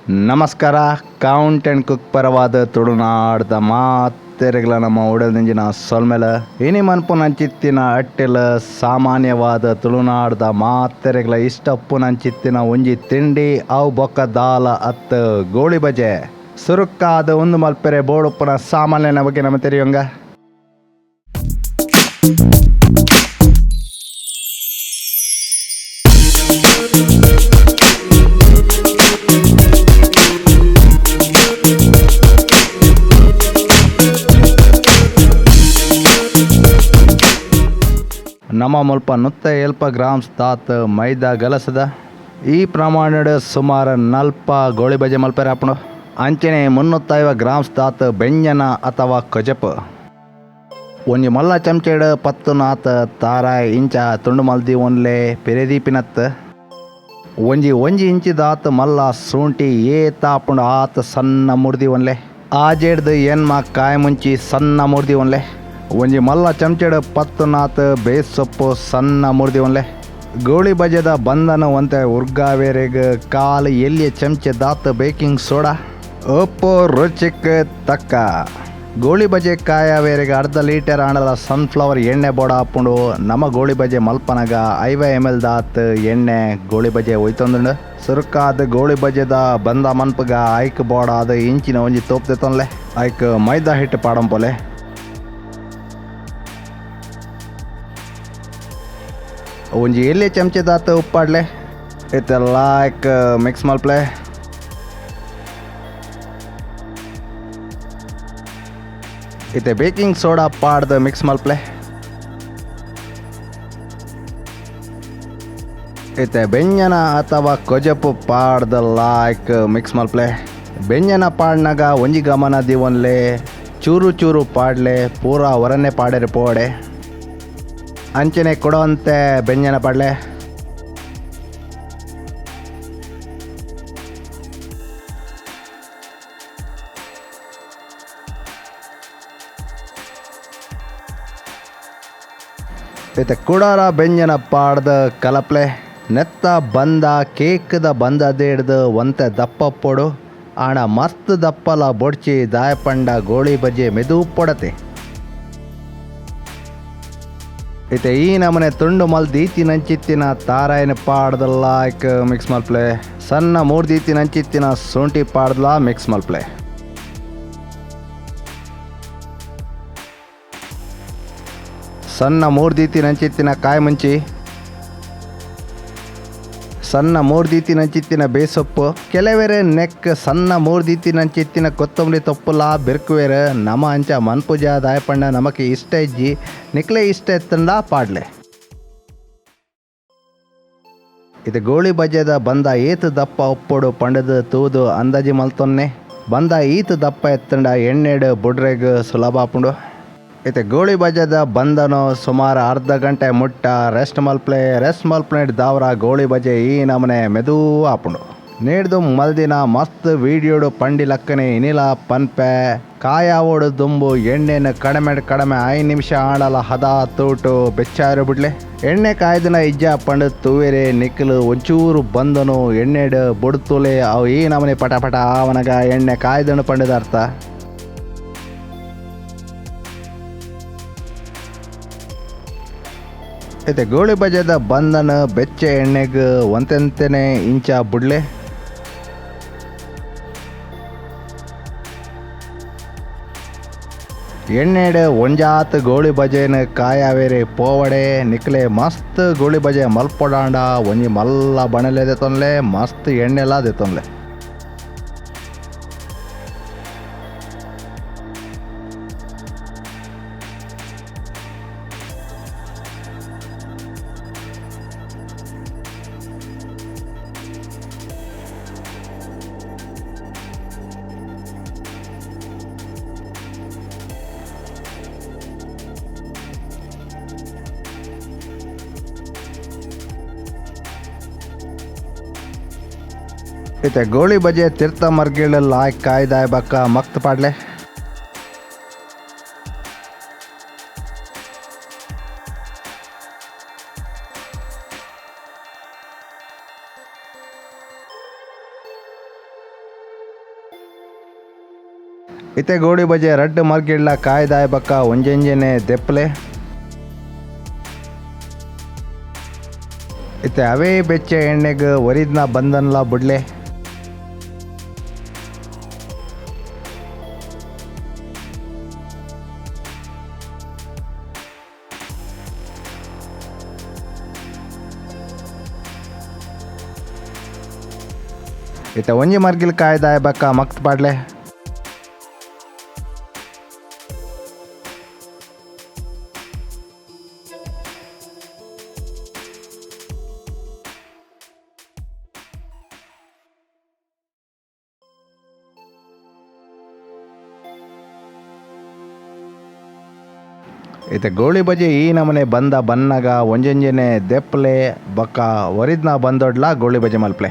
ನಮಸ್ಕಾರ. Count and cook ಪರವಾದ ತುಳುನಾಡ್ದ ಮಾತೆರೆಗಳ ನಮ್ಮ ಉಡಲ್ದಿಂಜಿನ ಸೊಲ್ಮೆಲ ಇನಿ ಮನ್ಪುನಂಚಿತ್ತಿನ ಅಟ್ಟೆಲ ಸಾಮಾನ್ಯವಾದ ತುಳುನಾಡ್ದ ಮಾತೆರೆಗಳ ಇಷ್ಟಪ್ಪುನಂಚಿತ್ತಿನ ಒಂಜಿ ತಿಂಡಿ ಅವು ಬೊಕ್ಕ ದಾಲ ಅತ್ತ ಗೋಳಿ ಬಜೆ ಸುರುಕ್ಕಾದ ಒಂದು ಮಲ್ಪೆರೆ ಬೋಡುಪ್ಪುನ ಸಾಮಾನ್ಯನ ಬಗ್ಗೆ ನಮ್ಮ ತೆರೆಯೋಂಗ. ನಮ್ಮ ಮುಲ್ಪ ನುತ್ತ ಎಲ್ಪ ಗ್ರಾಮ್ಸ್ ತಾತ್ ಮೈದಾ ಗಲಸದ ಈ ಪ್ರಮಾಣದ ಸುಮಾರು 40 ಗೋಳಿ ಬಜೆ ಮಲ್ಪೆರೆ ಆಪುಂಡು. ಅಂಚನೆ 350 ಗ್ರಾಮ್ಸ್ ತಾತ್ ಬೆಂಜನ ಅಥವಾ ಕೊಜಪು ಒಂಜಿ ಮಲ್ಲ ಚಮಚೆಡ್ 10 ನಾತ್ ತಾರಾಯ್ ಇಂಚ ತುಂಡು ಮಲ್ದಿ ಒನ್ಲೆ ಪೆರೆದೀಪಿನತ್ ಒಂಜಿ ಇಂಚಿದಾತ್ ಮಲ್ಲ ಶುಂಠಿ ಏತಾಪುಂಡು ಆತ್ ಸಣ್ಣ ಮುರ್ದಿ ಒನ್ಲೆ ಆಜೆಡ್ದು ಎನ್ಮ ಕಾಯಿ ಮುಂಚಿ ಸಣ್ಣ ಮುರ್ದಿ ಒನ್ಲೆ ಒಂಜಿ ಮಲ್ಲ ಚಮಚೆಡ್ 10 ನಾತ್ ಬೇಸ್ ಸೊಪ್ಪು ಸಣ್ಣ ಮುರ್ದಿ ಒನ್ಲೆ ಗೋಳಿ ಬಜೆದ ಬಂಧನ ಒಂತೆ ಉರ್ಗಾವೇರೆಗ್ ಕಾಲು ಎಲ್ಲಿಯ ಚಮಚೆ ದಾತ್ ಬೇಕಿಂಗ್ ಸೋಡಾ ಉಪ್ಪು ರುಚಿಕ್ ತಕ್ಕ ಗೋಳಿ ಬಜೆ ಕಾಯವೇರೆಗೆ ಅರ್ಧ ಲೀಟರ್ ಆಣದ ಸನ್ಫ್ಲವರ್ ಎಣ್ಣೆ ಬೋಡ ಹಾಪುಂಡು ನಮ್ಮ ಗೋಳಿ ಬಜೆ ಮಲ್ಪನಗ 50 ml ದಾತ್ ಎಣ್ಣೆ ಗೋಳಿ ಬಜೆ ಒಯ್ತೊಂದುಂಡು ಸುರುಕಾದ ಗೋಳಿ ಬಜೆದ ಬಂದ ಮನ್ಪಗ ಐಕ್ ಬೋಡ ಅದು ಇಂಚಿನ ಒಂಜಿ ತೋಪ್ದೆ ತೊನ್ಲೆ ಐಕ್ ಮೈದಾ ಹಿಟ್ಟು ಪಾಡಂಪೊಲೆ ಒಂಜಿ ಎಲ್ಲಿ ಚಮಚೆ ದಾತ ಉಪ್ಪಾಡ್ಲೆ ಇತ್ತೆಲ್ಲ ಮಿಕ್ಸ್ ಮಲ್ಪ್ಲೆ ಇತ್ತೆ ಬೇಕಿಂಗ್ ಸೋಡಾ ಪಾಡ್ದು ಮಿಕ್ಸ್ ಮಲ್ಪ್ಲೆ ಇತ್ತೆ ಬೆಂಜನ ಅಥವಾ ಕೊಜಪು ಪಾಡ್ದು ಮಿಕ್ಸ್ ಮಲ್ಪ್ಲೆ ಬೆಂಜನ ಪಾಡ್ನಾಗ ಒಂಜಿ ಗಮನ ದಿವನ್ಲೆ ಚೂರು ಚೂರು ಪಾಡ್ಲೆ ಪೂರಾ ಹೊರನೆ ಪಾಡೆರೆ ಪೋಡೆ ಅಂಚನೆ ಕೊಡೋಂತೆ ಬೆಂಜನ ಪಾಡ್ಲೆ ಇತ್ತೆ ಕುಡಾರ ಬೆಂಜನ ಪಾಡ್ದ ಕಲಪ್ಲೆ ನೆತ್ತ ಬಂದ ಕೇಕ್ದ ಬಂದದೇ ಹಿಡ್ದು ಒಂತೆ ದಪ್ಪ ಪೊಡು ಆಣ ಮಸ್ತ್ ದಪ್ಪಲ ಬೊಡ್ಚಿ ದಾಯಪಂಡ ಗೋಳಿ ಬಜೆ ಮೆದು ಪೊಡತೆ ಇತ್ತೆ ಈ ನಮನೆ ತುಂಡು ಮಲ್ದೀತಿನಂಚಿತ್ತಿನ ತಾರಾಯನ ಪಾಡ್ದಲ್ಲ ಮಿಕ್ಸ್ ಮಲ್ಪ್ಲೆ ಸಣ್ಣ ಮೂರ್ದೀತಿನಂಚಿತ್ತಿನ ಶುಂಠಿ ಪಾಡ್ದಲ ಮಿಕ್ಸ್ ಮಲ್ಪ್ಲೆ ಸಣ್ಣ ಮೂರ್ದೀತಿನಂಚಿತ್ತಿನ ಕಾಯಿ ಮುಂಚಿ ಸಣ್ಣ ಮೂರ್ದೀತಿನಂಚಿತ್ತಿನ ಬೇಸೊಪ್ಪು ಕೆಲವೇರೆ ನೆಕ್ ಸಣ್ಣ ಮೂರ್ದೀತಿನಂಚಿತ್ತಿನ ಕೊತ್ತಂಬರಿ ತೊಪ್ಪುಲ ಬೆರ್ಕುವೇರೆ ನಮ ಅಂಚ ಮನ್ಪುಜ ದಾಯಪಂಡ ನಮಕ್ಕೆ ಇಷ್ಟ ಇಜ್ಜಿ ನಿಕ್ಲೆ ಇಷ್ಟ ಎತ್ತಂಡ ಪಾಡ್ಲೆ ಇದು ಗೋಳಿ ಬಜೆದ ಬಂದ ಏತು ದಪ್ಪ ಉಪ್ಪೊಡು ಪಂಡದು ತೂದು ಅಂದಾಜಿ ಮಲ್ತೊನ್ನೆ ಬಂದ ಈತು ದಪ್ಪ ಎತ್ತಂಡ ಎಣ್ಣೆಡು ಬುಡ್ರೆಗ್ ಸುಲಭ ಆಪುಂಡು ಇತ್ತೆ ಗೋಳಿ ಬಜೆದ ಬಂದನು ಸುಮಾರು ಅರ್ಧ ಗಂಟೆ ಮುಟ್ಟ ರೆಸ್ಟ್ ಮಲ್ಪ್ಲೆ ದಾವ್ರ ಗೋಳಿ ಬಜೆ ಈ ನಮನೆ ಮೆದು ಆಪುಂಡು ನೀಡ್ದು ಮಲ್ದಿನ ಮಸ್ತ್ ವೀಡಿಯೋಡು ಪಂಡಿ ಲಕ್ಕನೆ ಇನಿಲ ಪನ್ಪೆ ಕಾಯಾವೋಡು ದುಂಬು ಎಣ್ಣೆನ ಕಡಿಮೆ 5 ನಿಮಿಷ ಆಡಲ ಹದ ತೂಟು ಬೆಚ್ಚಾರು ಬಿಡ್ಲೆ ಎಣ್ಣೆ ಕಾಯ್ದನ ಇಜ್ಜ ಪಂಡು ತೂವೆರೆ ನಿಕ್ಕಲು ಒಂಚೂರು ಬಂದನು ಎಣ್ಣೆಡು ಬುಡ್ತುಲೆ ಅವು ಈ ನಮನೆ ಪಟ ಅವನಗ ಎಣ್ಣೆ ಕಾಯ್ದನು ಪಂಡದ ಅರ್ಥ ಇತ್ತೆ ಗೋಳಿ ಬಜೆದ ಬಂದನ ಬೆಚ್ಚೆ ಎಣ್ಣೆಗೆ ಒಂತೆಂತೆನೆ ಇಂಚ ಬುಡ್ಲೆ ಎಣ್ಣೆಡ್ ಒಂಜಾತ್ ಗೋಳಿ ಬಜೆನ ಕಾಯಾವೇರೆ ಪೋವಡೆ ನಿಕ್ಲೆ ಮಸ್ತ್ ಗೋಳಿ ಬಜೆ ಮಲ್ಪೊಡಾಂಡ ಒಂಜಿ ಮಲ್ಲ ಬಣಲೆ ದೆತೊನ್ಲೆ ಮಸ್ತ್ ಎಣ್ಣೆಲ ದೆತೊನ್ಲೆ ಇತ್ತೆ ಗೋಳಿ ಬಜೆ ತಿರ್ತ ಮರ್ಗಿಳ ಕಾಯ್ದಾಯ್ ಬಕ್ಕ ಮಕ್ತ್ ಪಾಡ್ಲೆ ಇತ್ತೆ ಗೋಳಿ ಬಜೆ ರಡ್ಡು ಮರ್ಗಿಡ್ಲ ಕಾಯ್ದಾಯ ಬಕ್ಕ ಒಂಜೆಂಜೆನೆ ದೆಪ್ಪಲೆ ಇತ್ತೆ ಅವೇ ಬೆಚ್ಚ ಎಣ್ಣೆಗೆ ಒರಿದ್ನ ಬಂದನ್ಲ ಬುಡ್ಲೆ ಇತ್ತೆ ಒಂಜಿ ಮರ್ಗಿಲ್ ಕಾಯ್ದಾಯ ಬಕ್ಕ ಮಕ್ತ್ ಪಾಡ್ಲೆ ಇತ್ತೆ ಗೋಳಿ ಬಜೆ ಈ ನಮನೆ ಬಂದ ಬನ್ನಗ ಒಂಜೆಂಜೆನೆ ದೆಪ್ಪಲೆ ಬಕ್ಕ ಒರಿದ್ನ ಬಂದೊಡ್ಲ ಗೋಳಿ ಬಜೆ ಮಲ್ಪಲೆ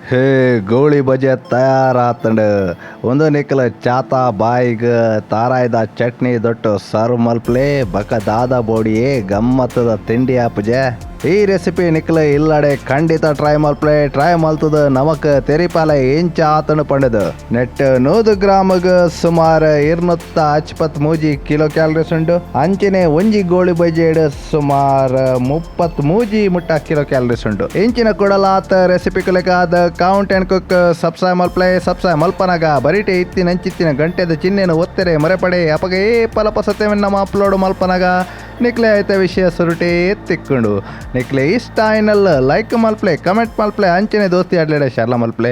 ಹೇ ಗೋಳಿ ಬಜೆ ತಯಾರಾತಂಡ ಒಂದು ನಿಕ್ಕಲ ಚಾತ ಬಾಯಿಗೆ ತಾರಾಯ್ದ ಚಟ್ನಿ ದೊಟ್ಟು ಸರ್ವ್ ಮಲ್ಪಲೆ ಬಕ್ಕ ದಾದ ಬೋಡಿಯೇ ಗಮ್ಮತ್ತದ ತಿಂಡಿ ಆಪಜೆ ಈ ರೆಸಿಪಿ ನಿಕ್ಕಲ ಇಲ್ಲಡೆ ಖಂಡಿತ ಟ್ರೈ ಮಲ್ತದ ನಮಕ್ ತೆರಿಪಾಲ ಇಂಚ ಆತನು ಪಂಡದು ನೆಟ್ 100 ಗ್ರಾಮಗ ಸುಮಾರು 253 ಕಿಲೋ ಕ್ಯಾಲರೀಸ್ ಉಂಡು ಅಂಚನೆ ಒಂಜಿ ಗೋಳಿ ಬಜೆಡ್ ಸುಮಾರು 33 ಮುಟ್ಟ ಕಿಲೋ ಕ್ಯಾಲರೀಸ್ ಉಂಡು ಇಂಚಿನ ಕೊಡಲಾತ ರೆಸಿಪಿ ಕುಲಕಾದ ಕೌಂಟ್ ಅಂಡ್ ಕುಕ್ ಸಬ್ಸ್ಕ್ರೈಬ್ ಮಲ್ಪನಾಗ ಬರಿಟೆ ಇತ್ತಿನ ಗಂಟೆದ ಚಿಹ್ನೆನ ಒತ್ತೆರೆ ಮರೆಪಡೆ ಅಪಗೆ ಪಲಪ ಸತ್ಯವನ್ನು ನಮ್ಮ ಅಪ್ಲೋಡ್ ಮಲ್ಪನಾಗ ನಿಕ್ಲೆ ಆಯ್ತ ವಿಷಯ ಸುರುಟೇ ತಿಕ್ಕೊಂಡು ನಿಕ್ಲೆ ಇಷ್ಟ ಆಯ್ನಲ್ಲ ಲೈಕ್ ಮಲ್ಪ್ಲೆ ಕಮೆಂಟ್ ಮಲ್ಪ್ಲೆ ಅಂಚನೆ ದೋಸ್ತಿ ಆಡ್ಲೇಡ ಶಾರ್ಲ ಮಲ್ಪ್ಲೆ